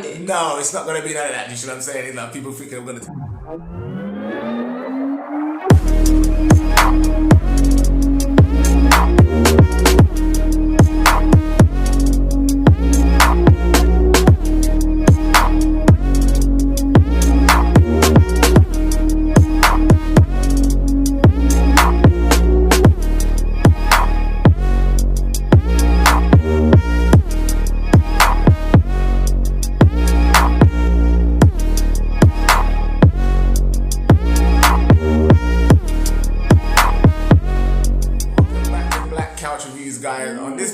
grounded. No, it's not going to be none of that. You see what I'm saying? Like, people thinking I'm going to...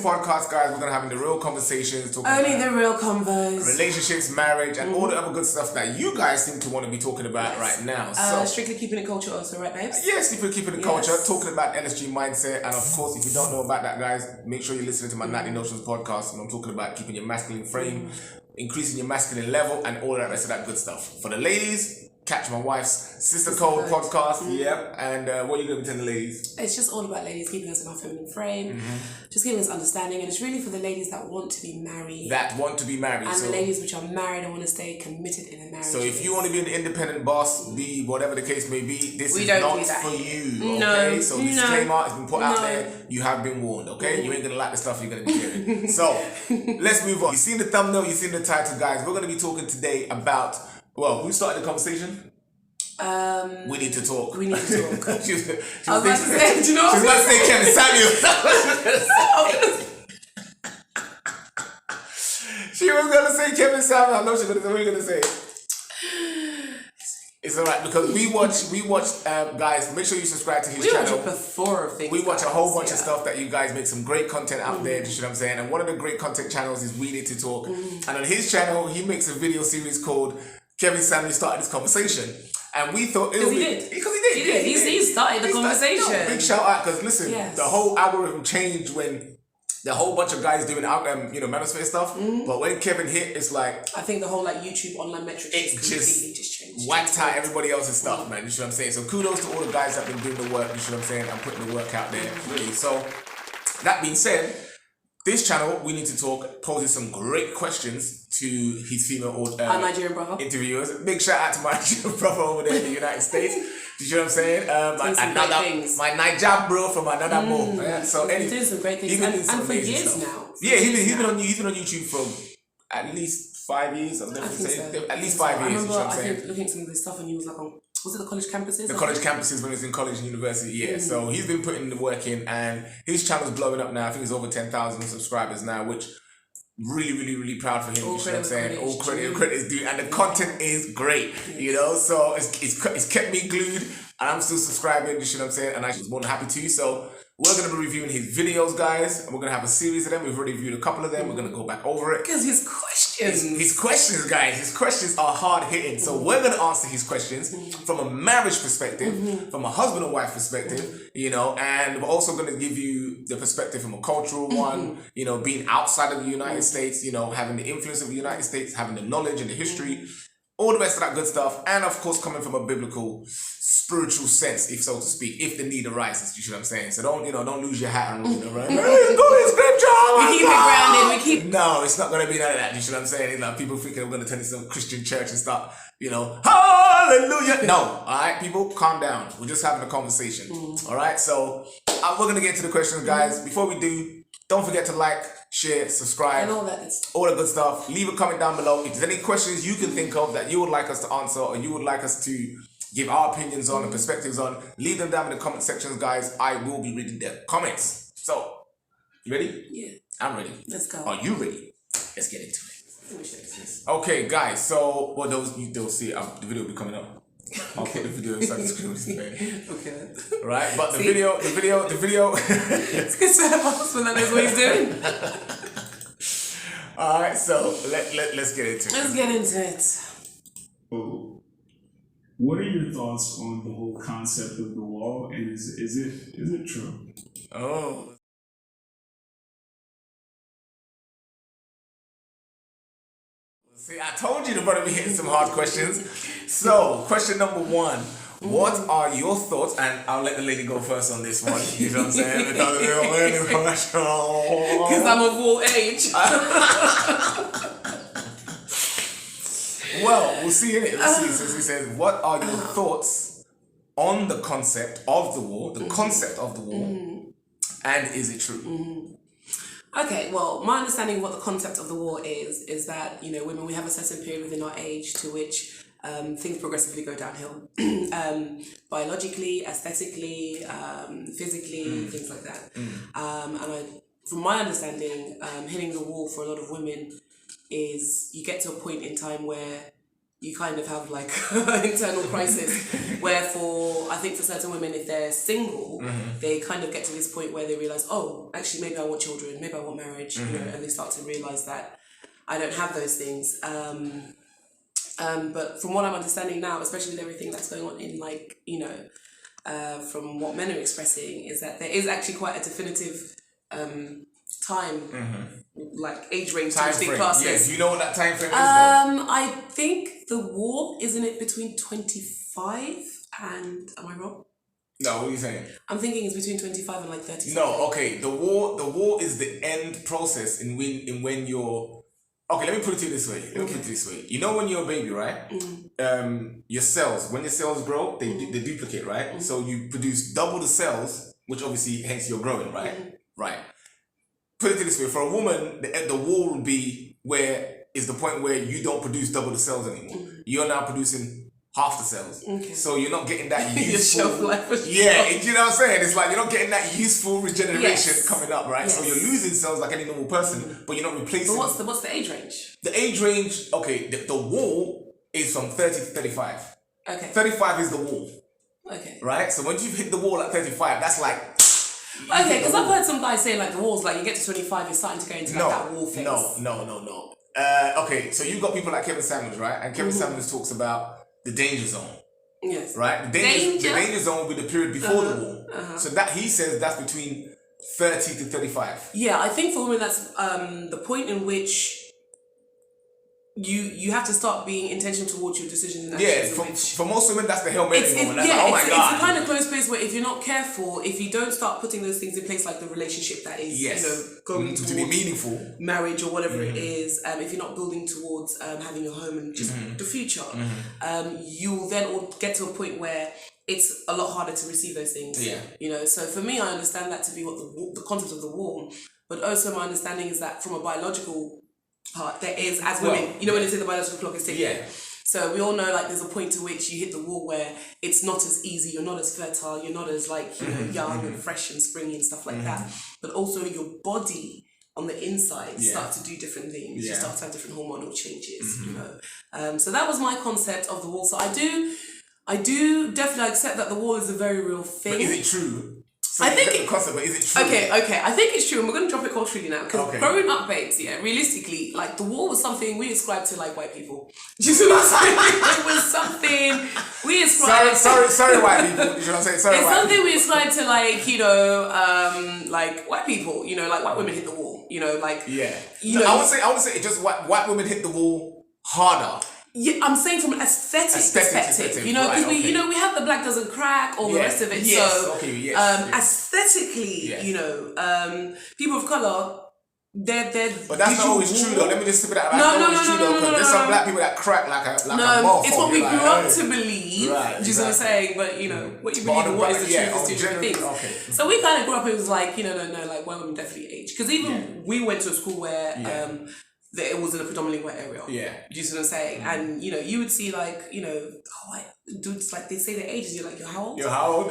Podcast, guys, we're gonna have the real conversations, talking only about the real convos, relationships, marriage, and all the other good stuff that you guys seem to want to be talking about right now. So strictly keeping it culture, also, right, babes? Yes, if we're keeping the culture, talking about LSG Mindset, and of course, if you don't know about that, guys, make sure you're listening to my 90 Notions podcast, and I'm talking about keeping your masculine frame, increasing your masculine level, and all that rest of that good stuff. For the ladies, catch my wife's sisterhood podcast. Yep. And what are you going to be telling the ladies? It's just all about ladies keeping us in our feminine frame, just giving us understanding, and it's really for the ladies that want to be married. And the ladies which are married and want to stay committed in a marriage. So if you want to be an independent boss, be whatever the case may be, this is not for you. Okay? So disclaimer has been put out there. You have been warned. Okay? You ain't going to like the stuff you're going to be hearing. So let's move on. You've seen the thumbnail, you've seen the title, guys. We're going to be talking today about, well, who started the conversation? We need to talk. We need to talk. I was about to say, do you know what? She was about to say Kevin Samuel. She was going to say Kevin Samuel. I know she was going to say, what are you going to say? It's alright, because we watch, guys, make sure you subscribe to his channel. We watch a plethora of things. We watch a whole bunch of stuff that you guys make some great content out there, you know what I'm saying? And one of the great content channels is We Need to Talk. And on his channel, he makes a video series called Kevin Samuel Started This Conversation. And we thought it would be... Because he did. He started the conversation. Big shout out, because listen, the whole algorithm changed when the whole bunch of guys doing manosphere stuff, but when Kevin hit, it's like... I think the whole YouTube online metrics completely just changed. Whacked out everybody else's stuff, man, you know what I'm saying? So kudos to all the guys that have been doing the work, you know what I'm saying, and putting the work out there, really. So, that being said, this channel, We Need to Talk, poses some great questions to his female our Nigerian brother interviewers. Big shout out to my Nigerian brother over there in the United States. Do you know what I'm saying? My Niger bro from another mo. Yeah, so he's doing some great things, and for years now. Yeah, he's been on YouTube for at least 5 years. I'll definitely say at least 5 years. I remember, you know what I'm saying? I think looking at some of this stuff, and he was like on. Was it the college campuses? The college campuses when he was in college and university, yeah. So he's been putting the work in, and his channel's blowing up now. I think it's over 10,000 subscribers now, which really proud for him. You know what I'm saying? All credit is due, and the content is great. You know, so it's kept me glued, and I'm still subscribing. You know what I'm saying? And I was more than happy to. So we're going to be reviewing his videos, guys, and we're going to have a series of them. We've already reviewed a couple of them. We're going to go back over it. Because his questions, guys, his questions are hard hitting. So we're going to answer his questions from a marriage perspective, from a husband and wife perspective, you know, and we're also going to give you the perspective from a cultural one, you know, being outside of the United States, you know, having the influence of the United States, having the knowledge and the history, all the rest of that good stuff, and of course coming from a biblical, spiritual sense, if so to speak, if the need arises. You know what I'm saying? So don't lose your hat and run around. Hey, go to scripture. We keep it grounded. No, it's not going to be none of that. You know what I'm saying? Like, people thinking I'm going to turn into some Christian church and start, hallelujah. No, all right, people, calm down. We're just having a conversation. All right, so we're going to get into the questions, guys. Before we do, don't forget to like, share, subscribe, and all that good stuff. All the good stuff. Leave a comment down below. If there's any questions you can think of that you would like us to answer, or you would like us to give our opinions on and perspectives on, leave them down in the comment sections, guys. I will be reading their comments. So, you ready? Yeah. I'm ready. Let's go. Are you ready? Let's get into it. Okay, guys. So, they'll see the video will be coming up. I'll put the video inside the screen. Okay. Right, but the video. It's good to have a husband that knows what he's doing. All right, so let's get into it. Let's get into it. Oh, what are your thoughts on the whole concept of the wall, and is it true? Oh. See, I told you to brother be hitting some hard questions. So, question number 1. What are your thoughts? And I'll let the lady go first on this one. You know what I'm saying? Because I'm of all age. Well, we'll see in it. We'll see. So he says, what are your thoughts on the concept of the war, the concept of the war, and is it true? Okay, well, my understanding of what the concept of the war is that, you know, women, we have a certain period within our age to which things progressively go downhill. Biologically, aesthetically, physically, things like that. From my understanding, hitting the wall for a lot of women is you get to a point in time where you kind of have like internal crisis, where I think for certain women, if they're single, they kind of get to this point where they realize, oh, actually maybe I want children, maybe I want marriage, you know, and they start to realize that I don't have those things. But from what I'm understanding now, especially with everything that's going on in, like, you know, from what men are expressing, is that there is actually quite a definitive time, like age range to which they class this. Do you know what that time frame is? I think the war, isn't it between 25 and, am I wrong? No, what are you saying? I'm thinking it's between 25 and like 30. No, okay. The war is the end process in when you're. Okay, let me put it to you this way. You know when you're a baby, right? Your cells, when your cells grow, they duplicate, right? So you produce double the cells, which obviously hence you're growing, right? Right. Put it this way, for a woman, the war will be the point where you don't produce double the cells anymore. You're now producing half the cells. So you're not getting that useful... Your shelf life was you know what I'm saying? It's like you're not getting that useful regeneration coming up, right? So you're losing cells like any normal person, but you're not replacing... But what's the age range? The age range, okay, the wall is from 30 to 35. Okay. 35 is the wall. Okay. Right? So once you've hit the wall at 35, that's like... Okay, because I've heard some guys say like the wall's like you get to 25, you're starting to go into that wall phase. No. Okay, so you've got people like Kevin Samuels, right? And Kevin Samuels talks about the danger zone. Yes. Right? The danger zone will be the period before the wall. So that he says that's between 30 to 35. Yeah, I think for women that's the point in which you have to start being intentional towards your decisions and actions. For most women, that's the Hail Mary moment. That's it's the kind of closed space where if you're not careful, if you don't start putting those things in place, like the relationship that is, you know, going to be meaningful, marriage or whatever it is, if you're not building towards having your home and just the future, you'll then all get to a point where it's a lot harder to receive those things. Yeah. You know, so for me, I understand that to be what the concept of the wall, but also my understanding is that from a biological part, there is, as women, you know, when they say the biological clock is ticking. Yeah. So we all know, like, there's a point to which you hit the wall where it's not as easy, you're not as fertile, you're not as, like, you know, young and fresh and springy and stuff like that. But also your body on the inside start to do different things. You start to have different hormonal changes, you know. So that was my concept of the wall. So I do definitely accept that the wall is a very real thing. But is it true? So I think but is it true? Okay. I think it's true, and we're going to drop it culturally now, because growing up, babes, realistically, like, the war was something we ascribed to, like, white people. Do you see what I'm saying? It was something we ascribed... Sorry, white people. You know what I'm saying? Sorry, it's something we ascribed to, like, you know, like, white people, you know, like, white women hit the wall, you know, like... Yeah. You know, I would say it just white women hit the wall harder. Yeah, I'm saying from an aesthetic perspective, you know, because we have the black doesn't crack, all the rest of it. So, aesthetically, you know, people of color, they're. But that's not always true, though. Let me just spit that out. No. There's some black people that crack like a moth. It's what we grew up to believe. Right, you know what I'm saying? But you know, what you believe and what is the truth is two different things. Okay. So we kind of grew up. It was like, you know, no, like white women definitely age, because even we went to a school where it was in a predominantly white area. Yeah. Do you see what I'm saying? And, you know, you would see, like, you know, dudes, like, they say their ages, you're like, you're how old?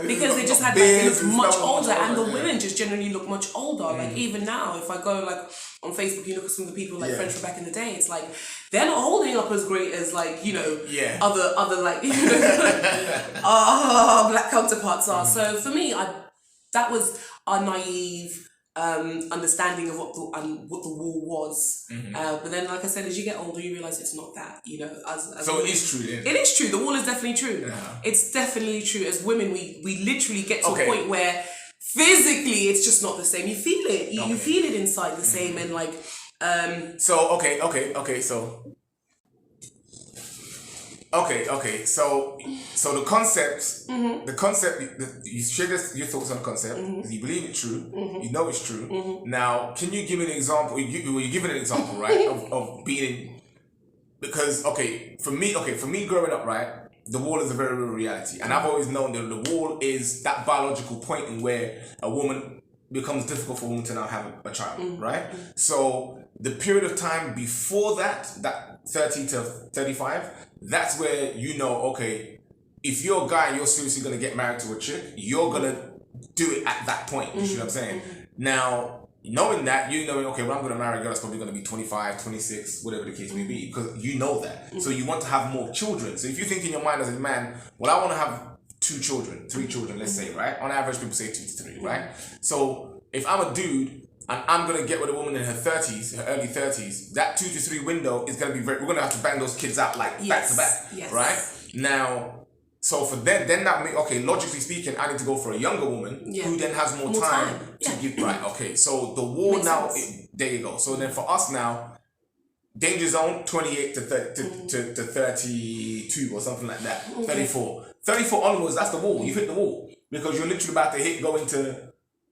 Because they just had, like, they look much older, and the women just generally look much older. Like, even now, if I go, like, on Facebook, you look at some of the people, like, friends from back in the day, it's like, they're not holding up as great as, like, you know, other like, you know, black counterparts are. So, for me, that was a naive understanding of what the war was, but then, like I said, as you get older, you realize it's not that. You know, so it is true. Then. It is true. The wall is definitely true. Yeah. It's definitely true. As women, we literally get to a point where physically it's just not the same. You feel it. You feel it inside the same, and like. So the concept, you share your thoughts on the concept, you believe it's true, you know it's true. Now, can you give me an example? You're giving an example, right, of being because for me growing up, right, the wall is a very real reality, and I've always known that the wall is that biological point in where a woman becomes difficult for a woman to now have a child, right? So the period of time before that 30 to 35, that's where okay, if you're a guy and you're seriously gonna get married to a chick, you're gonna do it at that point. You see what I'm saying? Now, knowing that, okay, when I'm gonna marry a girl, it's probably gonna be 25, 26, whatever the case may be, because you know that. So you want to have more children. So if you think in your mind as a man, well, I want to have 2 children, 3 children, let's say, right? On average, people say 2 to 3, right? So if I'm a dude and I'm gonna get with a woman in her 30s, her early 30s, that 2 to 3 window is gonna be we're gonna have to bang those kids out back to back, right? Now, so for then that means, okay, logically speaking, I need to go for a younger woman who then has more time to give, right? Okay, so the war makes now, there you go. So then for us now, danger zone 28 to 32 or something like that, 34 onwards, that's the wall. You hit the wall because you're literally about to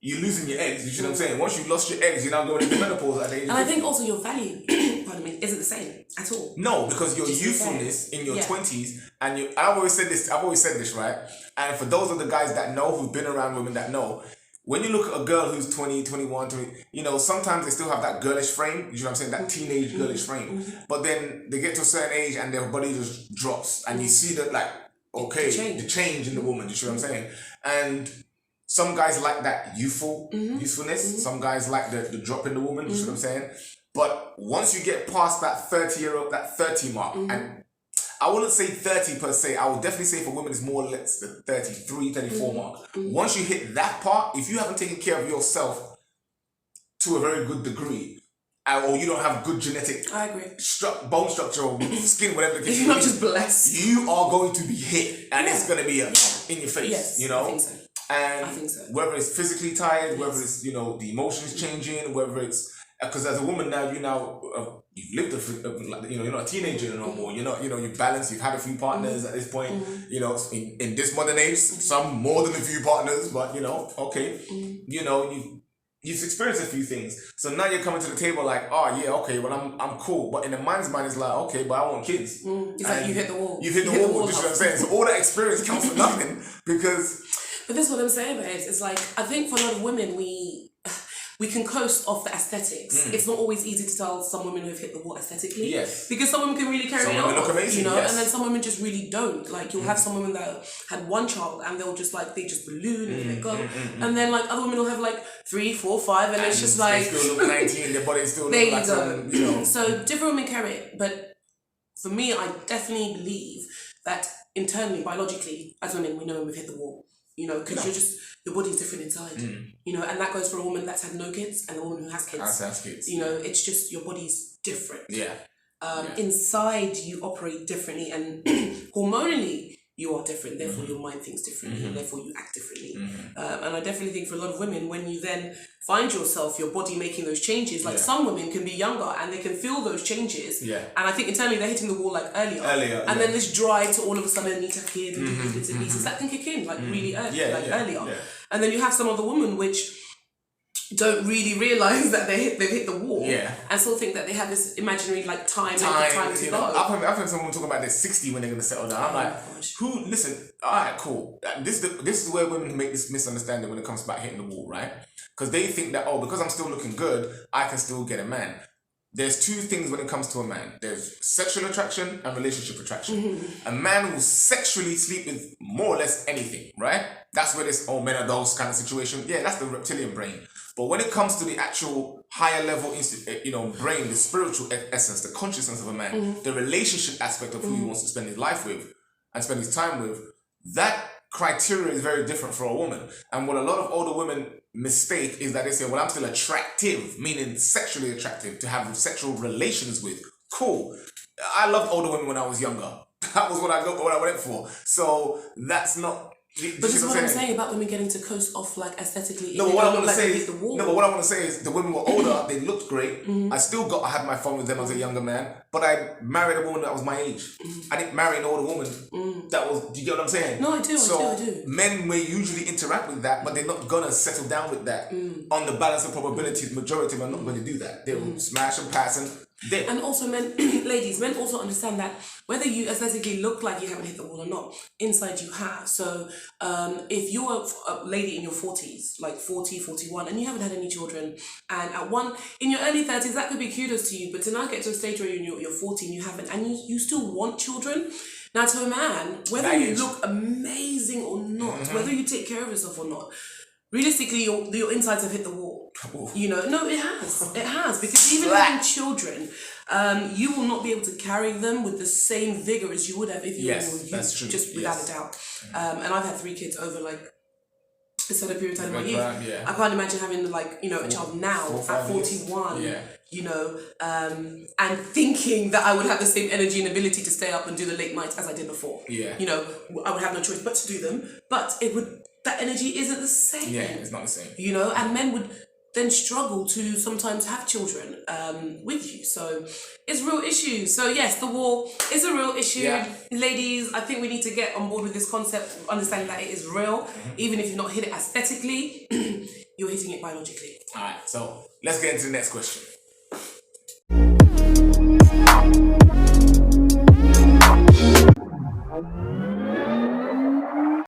you're losing your eggs. You see what I'm saying? Once you've lost your eggs, you're now going into menopause at the age of 50. And I think also your value, isn't the same at all. No, because your youthfulness in your 20s, and I've always said this, right? And for those of the guys that know, who've been around women that know, when you look at a girl who's 20, 21, 20, sometimes they still have that girlish frame. You know what I'm saying? That teenage girlish frame. But then they get to a certain age and their body just drops. And you see that, the change in the woman. You see what I'm saying? And some guys like that youthfulness. Some guys like the drop in the woman. You see what I'm saying? But once you get past that 30 mark, and I wouldn't say 30 per se, I would definitely say for women it's more or less the 33, 34 mark. Once you hit that part, if you haven't taken care of yourself to a very good degree, or you don't have good genetic bone structure or skin, whatever the case, you're not just blessed, you are going to be hit, and it's going to be in your face. Yes, I think so. And I think so. whether it's physically tired, whether it's the emotions changing, whether it's because as a woman now, you've lived you're not a teenager no more. You're not, you've balanced. You've had a few partners at this point. In this modern age, some more than a few partners, but you've experienced a few things. So now you're coming to the table like, well I'm cool. But in the man's mind, it's like, okay, but I want kids. It's like you hit the wall. You've hit the wall. You know what I'm saying? So all that experience counts for nothing because. But this is what I'm saying, babes. It's like, I think for a lot of women, we can coast off the aesthetics. It's not always easy to tell some women who have hit the wall aesthetically. Yes. Because some women can really carry it on. Look amazing, and then some women just really don't. Like, you'll have some women that had 1 child and they'll just they just balloon and they go. And then other women will have 3, 4, 5 and it's just they still look 19, their body still look like some, So different women carry it. But for me, I definitely believe that internally, biologically, as women, we know when we've hit the wall. Because your body's different inside. And that goes for a woman that's had no kids and a woman who has kids. It's just your body's different. Inside you operate differently, and hormonally you are different. Therefore, your mind thinks differently, and therefore you act differently. And I definitely think for a lot of women, when you then find yourself, your body making those changes, some women can be younger and they can feel those changes. And I think internally they're hitting the wall earlier. And then this drive to all of a sudden need to have kids, bits and pieces, that can kick in really early, earlier. And then you have some other women which don't really realise that they've hit the wall and still think that they have this imaginary time to go. I've heard someone talking about they're 60 when they're going to settle down. I'm like, listen, alright, cool. This is where women make this misunderstanding when it comes about hitting the wall, right? Because they think that, because I'm still looking good, I can still get a man. There's 2 things when it comes to a man. There's sexual attraction and relationship attraction. A man will sexually sleep with more or less anything, right? That's where this men are those kind of situation. Yeah, that's the reptilian brain. But when it comes to the actual higher level, brain, the spiritual essence, the consciousness of a man, the relationship aspect of who he wants to spend his life with and spend his time with, that criteria is very different for a woman. And what a lot of older women mistake is that they say, well, I'm still attractive, meaning sexually attractive, to have sexual relations with. Cool. I loved older women when I was younger. That was what I went for. So that's not... But this is what I'm saying about women getting to coast off aesthetically. No, but what I want to say is the women were older, they looked great. I had my fun with them as a younger man, but I married a woman that was my age. I didn't marry an older woman that was, do you get what I'm saying? No, I do, so I do. Men may usually interact with that, but they're not gonna settle down with that. On the balance of probabilities, majority of them are not gonna do that. They will smash and pass and And also men, ladies, men also understand that whether you aesthetically look like you haven't hit the wall or not, inside you have. So if you're a lady in your 40s, like 40, 41, and you haven't had any children, and in your early 30s, that could be kudos to you, but to now get to a stage where you're 40 and you haven't, and you still want children. Now to a man, whether you look amazing or not, whether you take care of yourself or not, realistically, your insides have hit the wall. You know, no, it has, because even having children, you will not be able to carry them with the same vigor as you would have if you were youth, that's true. just without a doubt. And I've had 3 kids over like a certain period of time in my youth. I can't imagine having like, you know, a child now at 41. You know, and thinking that I would have the same energy and ability to stay up and do the late nights as I did before. You know, I would have no choice but to do them, but that energy isn't the same. It's not the same. You know, and men would then struggle to sometimes have children with you. So it's real issue. So yes, the wall is a real issue. Ladies, I think we need to get on board with this concept, understanding that it is real. Even if you've not hit it aesthetically, you're hitting it biologically. Alright, so let's get into the next question.